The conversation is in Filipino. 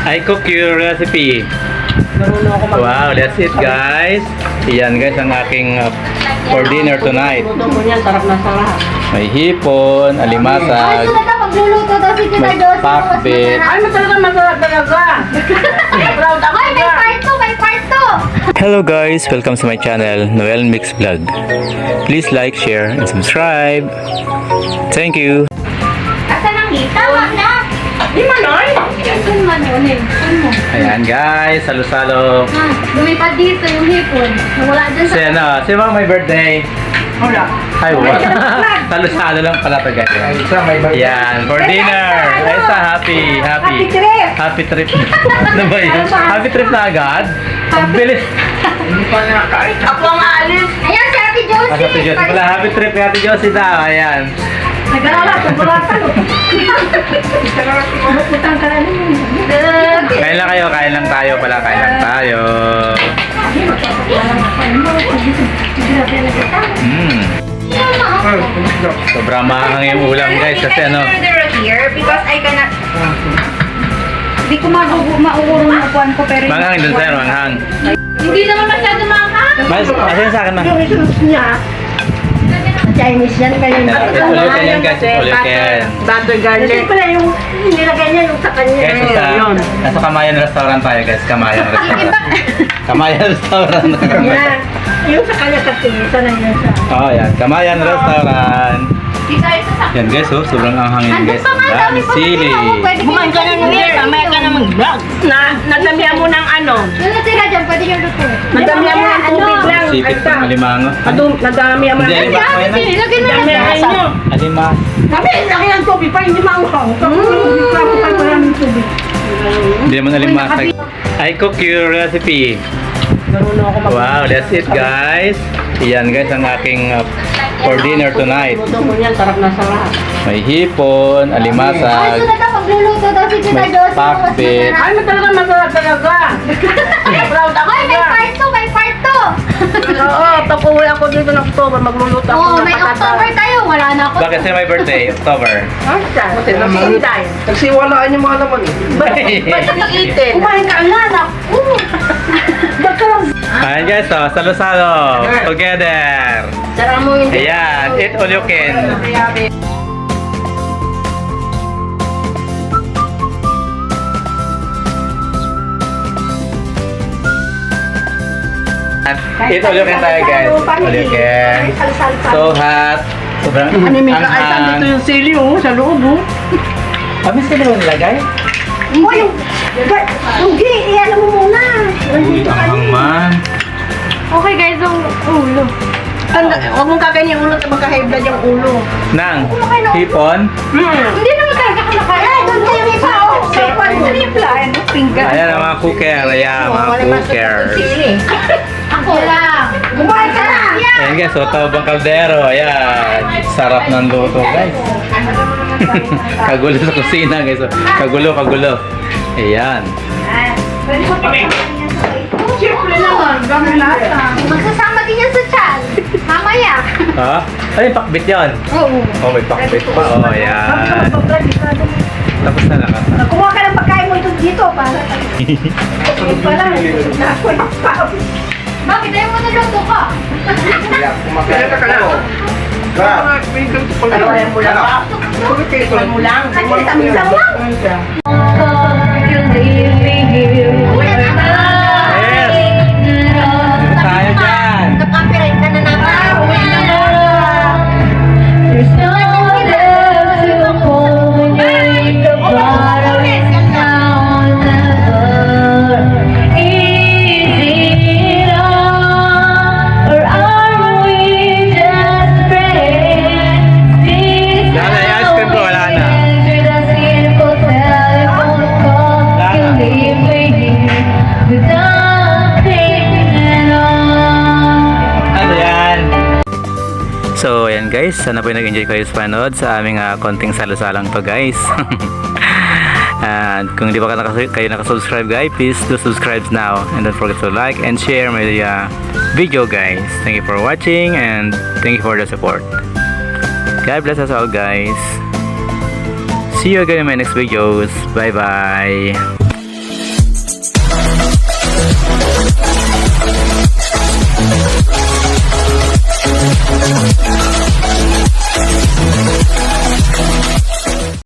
I cook your recipe. Wow, that's it guys. Iyan guys ang aking for dinner tonight. Luto mo niyan, sarap na sarap. May hipon, alimasag, Magluluto daw si Tita may Josie. pakbet. Ay, talaga masarap talaga. Proud ako Ay, may part 2, may part 2. Hello guys, welcome to my channel, Noel Mix Vlog. Please like, share, and subscribe. Thank you. Asan ang tama na? Di manoy. Asan man yun eh? Ano? Ayan guys, salo-salo. Lumipad dito yung hipon. Nawala dyan sa... Si Mama may birthday. Wala. Hi, what? Salo-salo lang pala to guys. Yan, for dinner. Isa, happy. trip. Happy trip. Ano ba yun? Happy trip na agad? Ang bilis. Hindi pa nakakain. Ako ang aalis. Ayan si Ate Josie. Ate Josie pala, happy trip kay Ate Josie daw. Ayan. Nag-aalala, chocolate. Putang ka na naman. Kain lang kayo, kain lang tayo pala, kain lang tayo. Sobrang mahang yung ulam guys kasi ano. Here because I cannot... Hindi ko mauurong ang upuan ko pero... Manghang dun sir, manghang. Hindi naman masyado manghang. Asin sa akin ma. Yung isunod niya, Chinese yan kayo. Ulitin yan guys, ulitin. Butter garlic. Kasi pala yung nilagay niya yung sa kanya. Guys, nasa Kamayan Restaurant tayo guys, Kamayan Restaurant. Kamayan Restaurant. Yan. Yung sa kanya kasi, sanay niya sa... Oh, yan. Kamayan Restaurant. Yan guys, oh, sobrang anghang yan guys. Yan, sili. Kumain ka na ng beer, mamaya ka na mag-vlog. Nadamihan mo ng ano? Yung natira dyan, pwede yung luto. Nadamihan mo ng tubig lang. Sipit ng alimango. Nadamihan mo ng Hindi, tubig. Lagyan na lang. Damihan nyo. Alimas. Sabi, laki ng tubig pa, hindi maanghang. Hindi pa ako pala ng tubig. Hindi naman alimasag. I cook your recipe. Marunong ako mag- Wow, that's it guys. Iyan guys ang aking for dinner tonight. Luto mo niyan, sarap na sarap. May hipon, Ay, alimasag, sunod na magluluto daw si Tita may Josie. pakbet. Ay, talaga masarap talaga. Proud ako Ay, may dyan. part 2, may part 2. Oo, pag uwi ako dito ng October, magluluto ako Oo, ng may patatas. October tayo. Wala na ako. Bakit siya may birthday? October. Asa? Sinday. Nagsiwalaan yung mga laman. Ba't iitin? Kumain ka na, anak. Ba't ka lang? Ayan guys, oh, salo-salo. Together. Sara mo yung... Ayan, eat all you can. Eat all you can tayo guys. All you can. So hot. Sobrang Ano may kaaysan dito anghang. yung sili, oh, sa loob, oh. Amis ka ba nilagay? Oh, yung... Hindi, iyan mo muna. Nandito ka Anghang man. Okay guys, yung ulo. Huwag mong kakain yung ulo at magka-high blood yung ulo. Nang, hipon. Hindi naman talaga kumakain. Ay, doon tayo isa. Finger. Ayan ang mga cooker. Ayan, mga cookers. Ako lang. Kumain ka na. Ayan guys, so tabang kaldero. Ayan, sarap ng luto guys. Kagulo sa kusina guys. So, kagulo. Ayan. Siyempre naman, gamit lasa. Magsasama din yan sa chan. Mamaya. Ha? Ano yung pakbit yan? Oo. Oh, may pakbit pa. Oh, ayan. Tapos na lang. Kumuha ka ng pagkain mo dito para pa lang. Bakit ayaw mo naluto ka? Kaya ka lang. Kaya mo lang ba? Kaya mo lang. Kaya tamisan mo lang. Yes! Tayo dyan! Nag-copyright ka na naman. Nanay, ice cream ko, wala na. Ano yan? So, ayan guys. Sana po nag-enjoy kayo sa panood sa aming konting salo-salang to guys. And kung hindi pa kayo nakasubscribe guys, please do subscribe now. And don't forget to like and share my video guys. Thank you for watching and thank you for the support. God bless us all guys. See you again in my next videos. Bye bye.